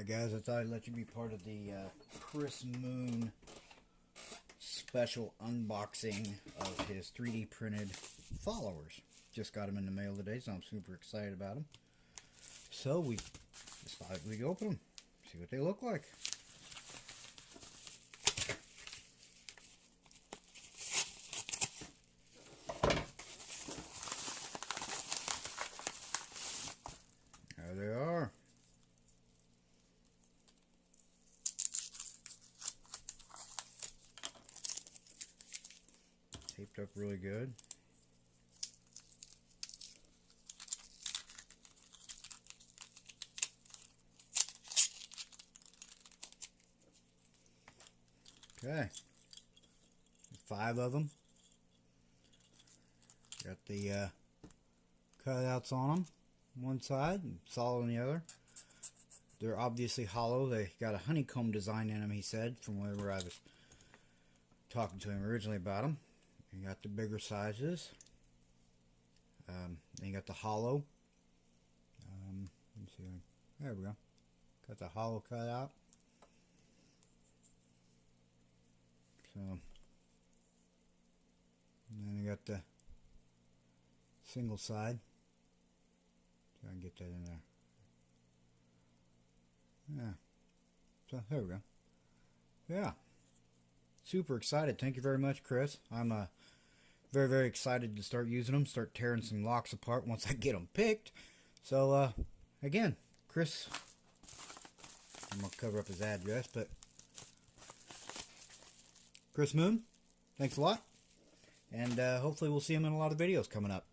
Alright guys, I thought I'd let you be part of the Chris Moon special unboxing of his 3D printed followers. Just got them in the mail today, so I'm super excited about them. So we decided we'd open them, see what they look like. There they are. Taped up really good. Okay, 5 of them. Got the cutouts on them, one side and solid on the other. They're obviously hollow. They got a honeycomb design in them, he said, from whenever I was talking to him originally about them. You got the bigger sizes. Then you got the hollow. Let me see. There we go. Got the hollow cut out. So, and then you got the single side. So I can get that in there. Yeah. So there we go. Yeah. Super excited. Thank you very much, Chris. I'm very, very excited to start using them, start tearing some locks apart once I get them picked. So, again, Chris, I'm going to cover up his address, but Chris Moon, thanks a lot. And hopefully we'll see him in a lot of videos coming up.